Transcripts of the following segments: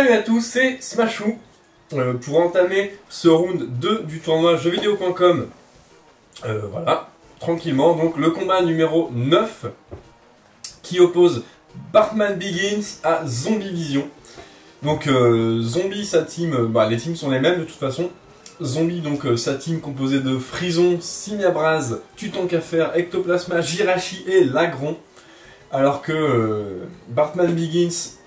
Salut à tous, c'est Smashou pour entamer ce round 2 du tournoi jeuxvideo.com. Voilà, tranquillement. Donc le combat numéro 9 qui oppose Bartman Begins à Zombie Vision. Donc Zombie, sa team, les teams sont les mêmes de toute façon. Zombie, donc sa team composée de Frison, Simiabraz, Tutankafer, Ectoplasma, Jirachi et Lagron. Alors que Bartman Begins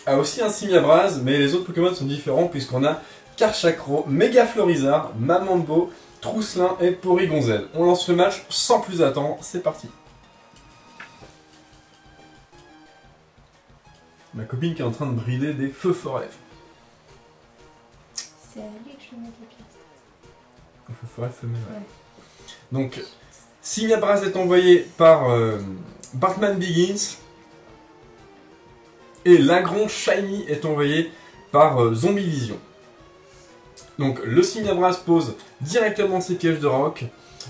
a aussi un Simiabraz, mais les autres Pokémon sont différents puisqu'on a Karchakro, Megaflorizard, Mamambo, Trousselin et Porygonzel. On lance le match sans plus attendre, c'est parti. Ma copine qui est en train de brider des feux forêts. C'est à lui que je vais mettre les pièces. Feu forêt femelle, ouais. Donc, Simiabraz est envoyé par Bartman Begins. Et Lagron Shiny est envoyé par Zombie Vision. Donc le Simiabraz pose directement ses pièges de roc.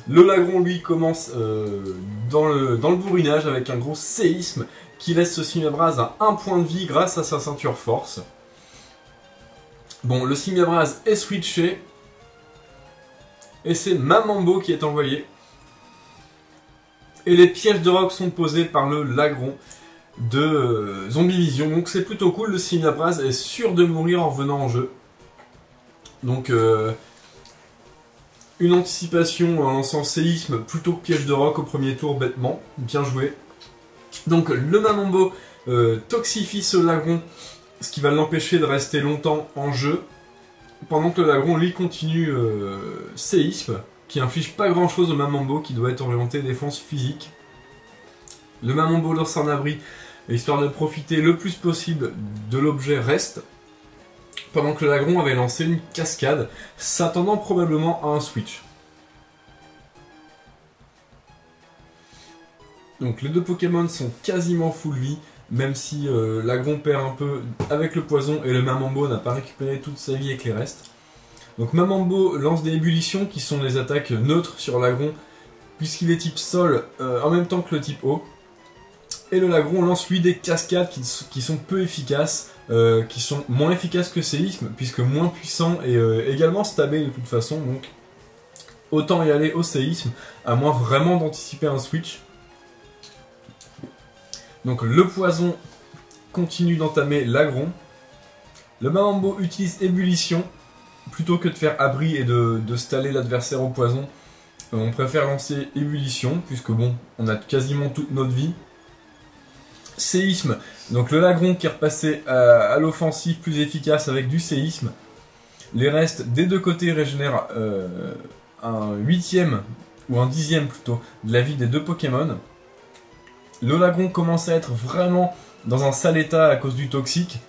Le Lagron lui commence dans le bourrinage avec un gros séisme qui laisse ce Simiabraz à 1 point de vie grâce à sa ceinture force. Bon, le Simiabraz est switché. Et c'est Mamambo qui est envoyé. Et les pièges de roc sont posés par le Lagron de Zombie Vision, donc c'est plutôt cool. Le Simiabraz est sûr de mourir en venant en jeu. Donc une anticipation en lançant séisme plutôt que piège de roc au premier tour, bêtement, bien joué. Donc le Mamambo toxifie ce Lagron, ce qui va l'empêcher de rester longtemps en jeu, pendant que le Lagron lui continue séisme, qui inflige pas grand chose au Mamambo qui doit être orienté défense physique. Le Mamambo lance un abri, histoire de profiter le plus possible de l'objet reste, pendant que le Lagron avait lancé une cascade, s'attendant probablement à un switch. Donc les deux Pokémon sont quasiment full vie, même si Lagron perd un peu avec le poison et le Mamambo n'a pas récupéré toute sa vie avec les restes. Donc Mamambo lance des ébullitions qui sont des attaques neutres sur Lagron, puisqu'il est type sol en même temps que le type eau. Et le Lagron lance lui des cascades qui sont peu efficaces, qui sont moins efficaces que séisme, puisque moins puissant et également stabé de toute façon, donc autant y aller au séisme, à moins vraiment d'anticiper un switch. Donc le poison continue d'entamer Lagron. Le Mamambo utilise ébullition, plutôt que de faire abri et de staller l'adversaire au poison. On préfère lancer ébullition, puisque bon, on a quasiment toute notre vie. Séisme, donc le Lagron qui est repassé à l'offensive plus efficace avec du séisme. Les restes des deux côtés régénèrent un 8e ou un 10e plutôt de la vie des deux Pokémon. Le Lagron commence à être vraiment dans un sale état à cause du toxique.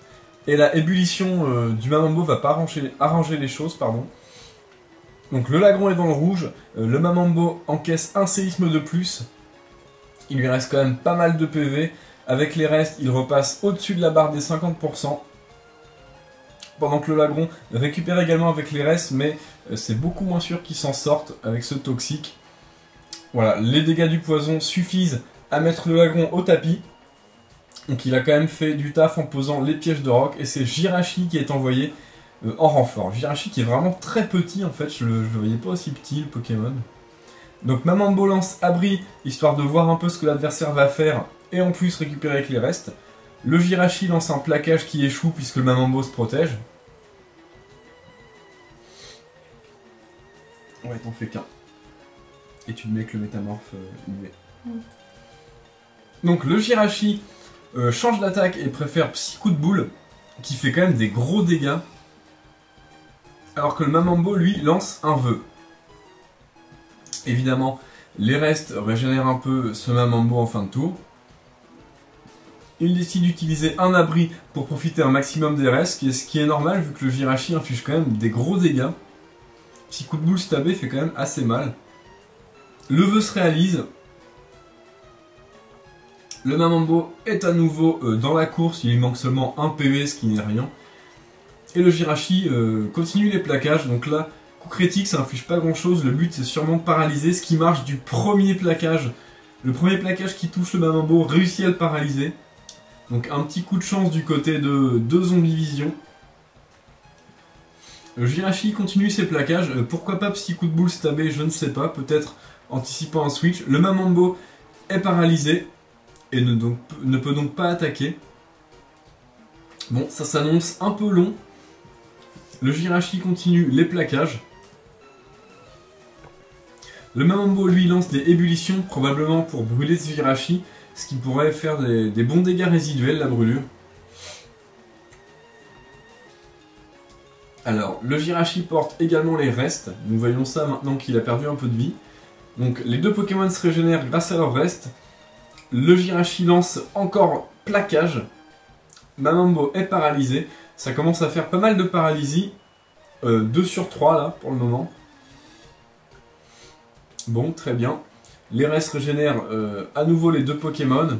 Et la ébullition du Mamambo va pas arranger les choses, pardon. Donc le Lagron est dans le rouge, le Mamambo encaisse un séisme de plus. Il lui reste quand même pas mal de PV. Avec les restes, il repasse au-dessus de la barre des 50%. Pendant que le Lagron récupère également avec les restes, mais c'est beaucoup moins sûr qu'il s'en sorte avec ce toxique. Voilà, les dégâts du poison suffisent à mettre le Lagron au tapis. Donc il a quand même fait du taf en posant les pièges de roc. Et c'est Jirachi qui est envoyé en renfort. Jirachi qui est vraiment très petit en fait, je le voyais pas aussi petit le Pokémon. Donc Mamambo lance abri, histoire de voir un peu ce que l'adversaire va faire. Et en plus récupérer avec les restes. Le Jirachi lance un plaquage qui échoue puisque le Mamambo se protège. Ouais, t'en fais qu'un. Et tu te mets que le métamorphe UV. Donc le Jirachi change d'attaque et préfère Psy-coup de boule, qui fait quand même des gros dégâts. Alors que le Mamambo, lui, lance un vœu. Évidemment, les restes régénèrent un peu ce Mamambo en fin de tour. Il décide d'utiliser un abri pour profiter un maximum des restes, ce qui est normal vu que le Jirachi inflige quand même des gros dégâts. Psy-coup de boule stabé fait quand même assez mal. Le vœu se réalise. Le Mamambo est à nouveau dans la course, il lui manque seulement un PV, ce qui n'est rien. Et le Jirachi continue les plaquages, donc là, coup critique, ça n'inflige pas grand chose, le but c'est sûrement de paralyser, ce qui marche du premier plaquage. Le premier plaquage qui touche le Mamambo réussit à le paralyser. Donc un petit coup de chance du côté de Zombie Vision. Jirachi continue ses plaquages, pourquoi pas petit coup de boule stabé, je ne sais pas, peut-être anticipant un switch. Le Mamambo est paralysé et ne peut donc pas attaquer. Bon, ça s'annonce un peu long. Le Jirachi continue les plaquages. Le Mamambo lui lance des ébullitions, probablement pour brûler ce Jirachi, ce qui pourrait faire des bons dégâts résiduels, la brûlure. Alors, le Jirachi porte également les restes, nous voyons ça maintenant qu'il a perdu un peu de vie. Donc les deux Pokémon se régénèrent grâce à leurs restes. Le Jirachi lance encore plaquage. Mamambo est paralysé, ça commence à faire pas mal de paralysie. 2 sur 3 là, pour le moment. Bon, très bien. Les restes régénèrent à nouveau les deux Pokémon.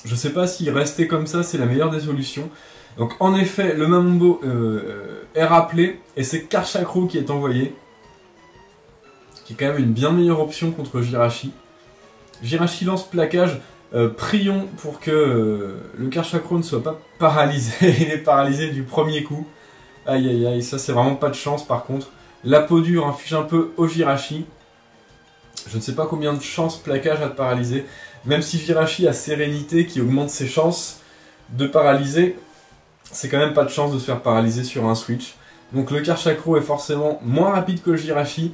Je sais pas si rester comme ça c'est la meilleure des solutions. Donc en effet, le Mamambo est rappelé et c'est Karchakro qui est envoyé. Qui est quand même une bien meilleure option contre Jirachi. Jirachi lance plaquage. Prions pour que le Karchakro ne soit pas paralysé. Il est paralysé du premier coup. Aïe aïe aïe, ça c'est vraiment pas de chance par contre. La peau dure inflige un peu au Jirachi. Je ne sais pas combien de chances plaquage a de paralyser. Même si Jirachi a sérénité qui augmente ses chances de paralyser, c'est quand même pas de chance de se faire paralyser sur un switch. Donc le Karchakro est forcément moins rapide que le Jirachi.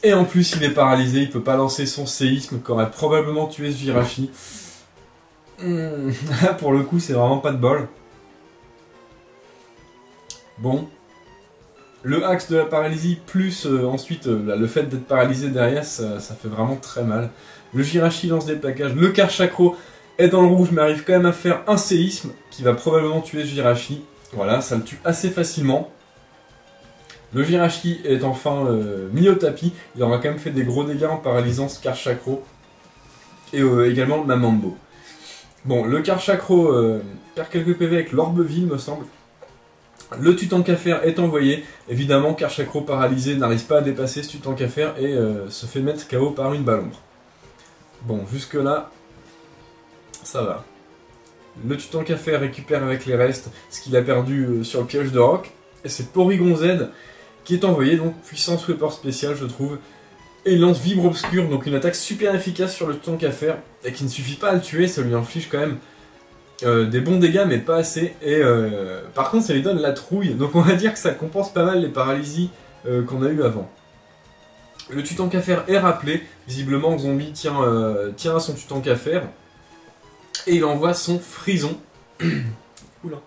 Et en plus il est paralysé, il peut pas lancer son séisme qui aurait probablement tué ce Jirachi. Pour le coup c'est vraiment pas de bol. Bon. Le axe de la paralysie plus ensuite le fait d'être paralysé derrière, ça fait vraiment très mal. Le Jirachi lance des plaquages. Le Karchakro est dans le rouge mais arrive quand même à faire un séisme qui va probablement tuer ce Jirachi. Voilà, ça le tue assez facilement. Le Jirachi est enfin mis au tapis. Il aura quand même fait des gros dégâts en paralysant ce Karchakro. Et également le Mamambo. Bon, le Karchakro perd quelques PV avec l'Orbeville, me semble. Le Tutankafer est envoyé. Évidemment, Karchakro paralysé n'arrive pas à dépasser ce Tutankafer et se fait mettre KO par une Balombre. Bon, jusque là, ça va. Le Tutankafer récupère avec les restes ce qu'il a perdu sur le piège de roc. Et c'est Porygon Z qui est envoyé, donc puissance Weapon spécial, je trouve. Et il lance Vibre Obscur, donc une attaque super efficace sur le Tutankafer, et qui ne suffit pas à le tuer, ça lui inflige quand même des bons dégâts, mais pas assez. Et par contre, ça lui donne la trouille, donc on va dire que ça compense pas mal les paralysies qu'on a eu avant. Le Tutankafer est rappelé, visiblement Zombie tient à son Tutankafer, et il envoie son Frison. Oula.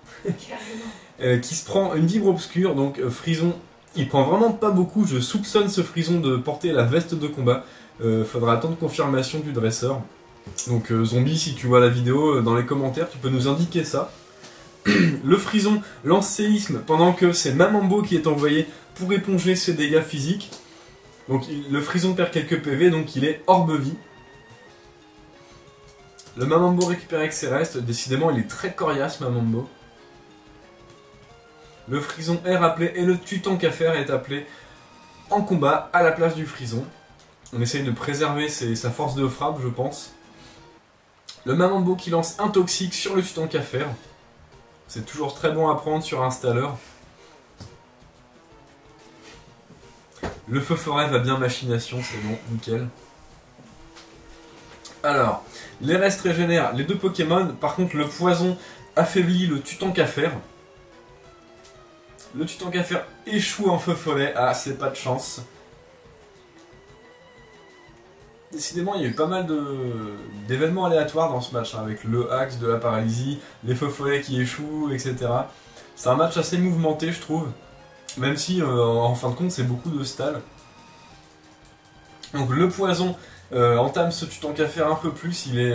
Qui se prend une Vibre Obscure, donc Frison, il prend vraiment pas beaucoup, je soupçonne ce Frison de porter la veste de combat, faudra attendre confirmation du dresseur. Donc Zombie, si tu vois la vidéo, dans les commentaires, tu peux nous indiquer ça. Le Frison lance séisme pendant que c'est Mamambo qui est envoyé pour éponger ses dégâts physiques. Donc le Frison perd quelques PV, donc il est hors vie. Le Mamambo récupère avec ses restes, décidément il est très coriace Mamambo. Le Frison est rappelé et le Tutankafer est appelé en combat à la place du Frison. On essaye de préserver sa force de frappe, je pense. Le Mamambo qui lance un toxique sur le Tutankafer. C'est toujours très bon à prendre sur un stalleur. Le feu forêt va bien machination, c'est bon, nickel. Alors, les restes régénèrent les deux Pokémon. Par contre, le poison affaiblit le Tutankafer. Le Tutankafer échoue en feu follet. Ah, c'est pas de chance. Décidément, il y a eu pas mal d'événements aléatoires dans ce match, hein, avec le axe de la paralysie, les feux follets qui échouent, etc. C'est un match assez mouvementé, je trouve. Même si, en fin de compte, c'est beaucoup de stalls. Donc le poison entame ce Tutankafer un peu plus. Il est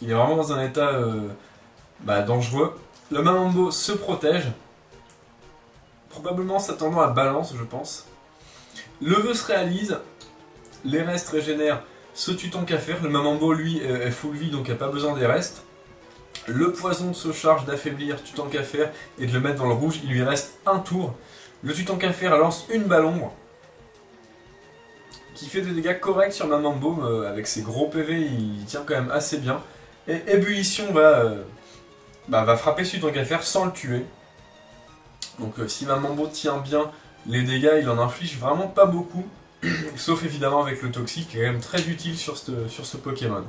vraiment dans un état dangereux. Le Mamambo se protège. Probablement s'attendant à balance, je pense. Le vœu se réalise. Les restes régénèrent ce Tutankafer. Le Mamambo, lui, est full vie, donc il n'a pas besoin des restes. Le poison se charge d'affaiblir Tutankafer et de le mettre dans le rouge. Il lui reste un tour. Le Tutankafer lance une Balombre qui fait des dégâts corrects sur Mamambo. Avec ses gros PV, il tient quand même assez bien. Et Ébullition va frapper ce Tutankafer sans le tuer. Donc si Mamambo tient bien les dégâts, il en inflige vraiment pas beaucoup. Sauf évidemment avec le toxique, qui est quand même très utile sur ce Pokémon.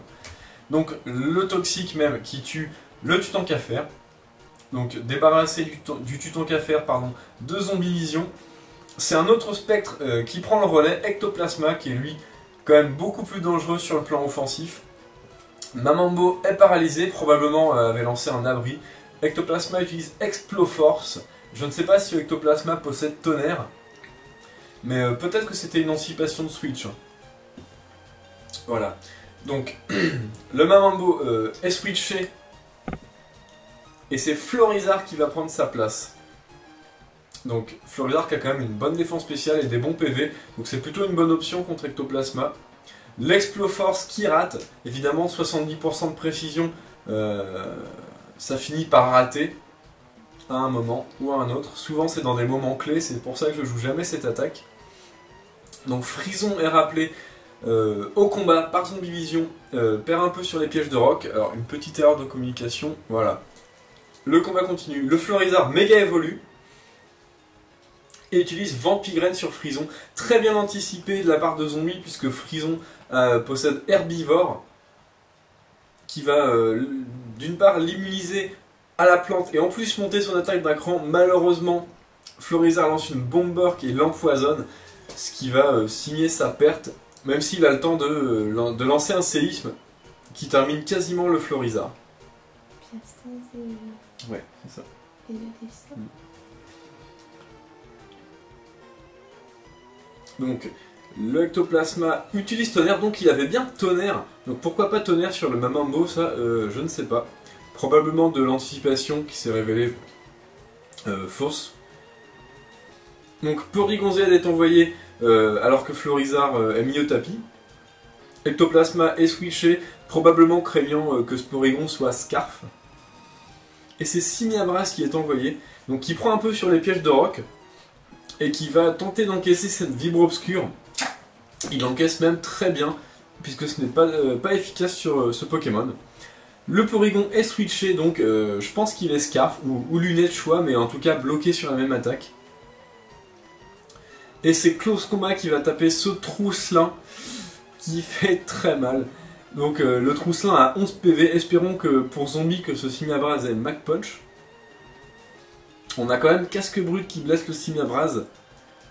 Donc le toxique même qui tue le Tutankafer. Donc débarrassé du Tutankafer, pardon, de Zombie Vision. C'est un autre spectre qui prend le relais, Ectoplasma, qui est lui quand même beaucoup plus dangereux sur le plan offensif. Mamambo est paralysé, probablement avait lancé un abri. Ectoplasma utilise Exploforce. Je ne sais pas si Ectoplasma possède Tonnerre, mais peut-être que c'était une anticipation de Switch. Voilà. Donc, le Mamambo est switché, et c'est Florizarre qui va prendre sa place. Donc, Florizarre qui a quand même une bonne défense spéciale et des bons PV, donc c'est plutôt une bonne option contre Ectoplasma. L'Exploforce qui rate, évidemment 70% de précision, ça finit par rater à un moment ou à un autre. Souvent c'est dans des moments clés, c'est pour ça que je joue jamais cette attaque. Donc Frison est rappelé au combat par Zombie Vision, perd un peu sur les pièges de roc. Alors une petite erreur de communication, voilà. Le combat continue, le Florizarre méga évolue et utilise Vampigraine sur Frison. Très bien anticipé de la part de Zombie, puisque Frison possède Herbivore, qui va d'une part l'immuniser à la plante et en plus monter son attaque d'un cran. Malheureusement, Florizarre lance une Bomber qui l'empoisonne, ce qui va signer sa perte, même s'il a le temps de lancer un séisme qui termine quasiment le Florizarre. Piastase et... Ouais, c'est ça. Et le destin. Donc, le Ectoplasma utilise Tonnerre, donc il avait bien Tonnerre. Donc pourquoi pas Tonnerre sur le Mamambo, ça, je ne sais pas. Probablement de l'anticipation qui s'est révélée fausse. Donc Porygon-Z est envoyé alors que Florizarre est mis au tapis. Ectoplasma est switché, probablement craignant que ce Porygon soit Scarf. Et c'est Simiabras qui est envoyé, donc qui prend un peu sur les pièges de roc. Et qui va tenter d'encaisser cette vibre obscure. Il encaisse même très bien, puisque ce n'est pas efficace sur ce Pokémon. Le Porygon est switché, donc je pense qu'il est Scarf, ou Lunette choix, mais en tout cas bloqué sur la même attaque. Et c'est Close Combat qui va taper ce Trousselin, qui fait très mal. Donc le Trousselin a 11 PV, espérons que pour Zombie que ce Simiabras ait Mac Punch. On a quand même Casque Brut qui blesse le Simiabras.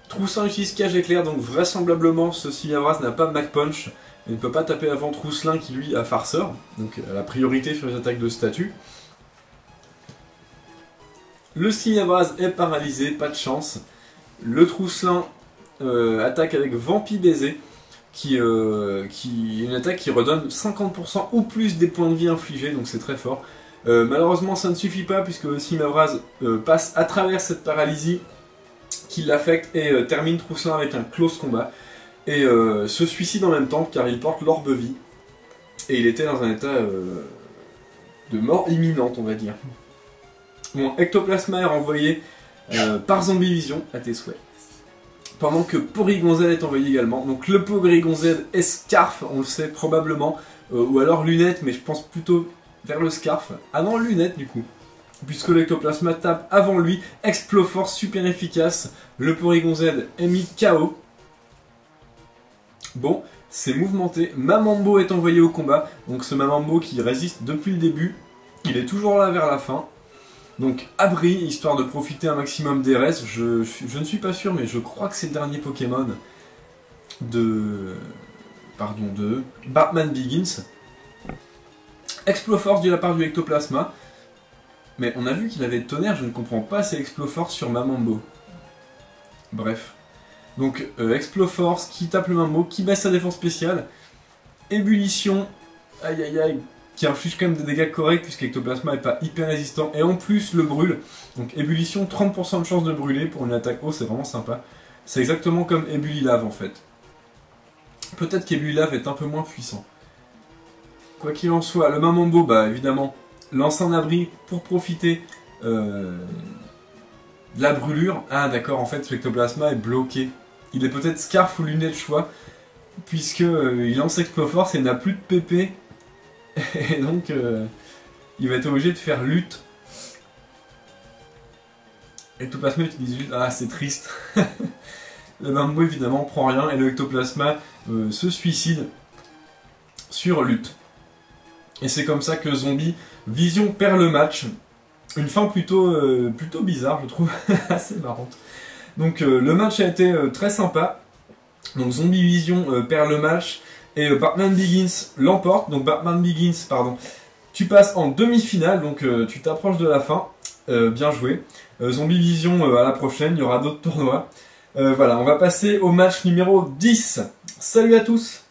Trousselin utilise Cage Éclair, donc vraisemblablement ce Simiabras n'a pas Mac Punch et ne peut pas taper avant Trousselin qui lui a Farceur, donc la priorité sur les attaques de statut. Le Simiabras est paralysé, pas de chance. Le Trousselin attaque avec Vampi Baiser, qui est une attaque qui redonne 50% ou plus des points de vie infligés, donc c'est très fort. Malheureusement ça ne suffit pas puisque Simiabras passe à travers cette paralysie qui l'affecte et termine Trousselin avec un close combat et se suicide en même temps car il porte l'orbe vie et il était dans un état de mort imminente, on va dire. Bon, Ectoplasma est renvoyé par Zombie Vision à tes souhaits, pendant que Porygon-Z est envoyé également. Donc le Porygon-Z est Scarf, on le sait probablement, ou alors Lunette, mais je pense plutôt vers le Scarf, avant Lunette du coup, puisque l'Ectoplasma tape avant lui. Exploforce super efficace, le Porygon-Z est mis KO. Bon, c'est mouvementé, Mamambo est envoyé au combat, donc ce Mamambo qui résiste depuis le début, il est toujours là vers la fin. Donc abri, histoire de profiter un maximum des restes, je ne suis pas sûr, mais je crois que c'est le dernier Pokémon de Batman Begins. Exploforce de la part du Ectoplasma, mais on a vu qu'il avait Tonnerre, je ne comprends pas ces Exploforce sur Mamambo. Bref. Donc Exploforce qui tape le Mamambo, qui baisse sa défense spéciale. Ébullition, aïe aïe aïe, qui inflige quand même des dégâts corrects puisque l'Ectoplasma n'est pas hyper résistant et en plus le brûle. Donc ébullition, 30% de chance de brûler pour une attaque haut, c'est vraiment sympa. C'est exactement comme Ébulilave en fait. Peut-être qu'Ébulilave est un peu moins puissant. Quoi qu'il en soit, le Mamambo, bah évidemment, lance un abri pour profiter de la brûlure. Ah d'accord, en fait l'Ectoplasma est bloqué. Il est peut-être Scarf ou Lunette choix, puisque il lance Exploforce et n'a plus de PP. Et donc il va être obligé de faire lutte. Ectoplasma utilise une... Ah, c'est triste. Le Mambo évidemment prend rien et le Ectoplasma se suicide sur lutte. Et c'est comme ça que Zombie Vision perd le match. Une fin plutôt bizarre, je trouve, assez marrante. Donc le match a été très sympa. Donc Zombie Vision perd le match et Batman Begins l'emporte. Donc Batman Begins, pardon, tu passes en demi-finale, donc tu t'approches de la fin. Bien joué. Zombie Vision à la prochaine, il y aura d'autres tournois. Voilà, on va passer au match numéro 10. Salut à tous!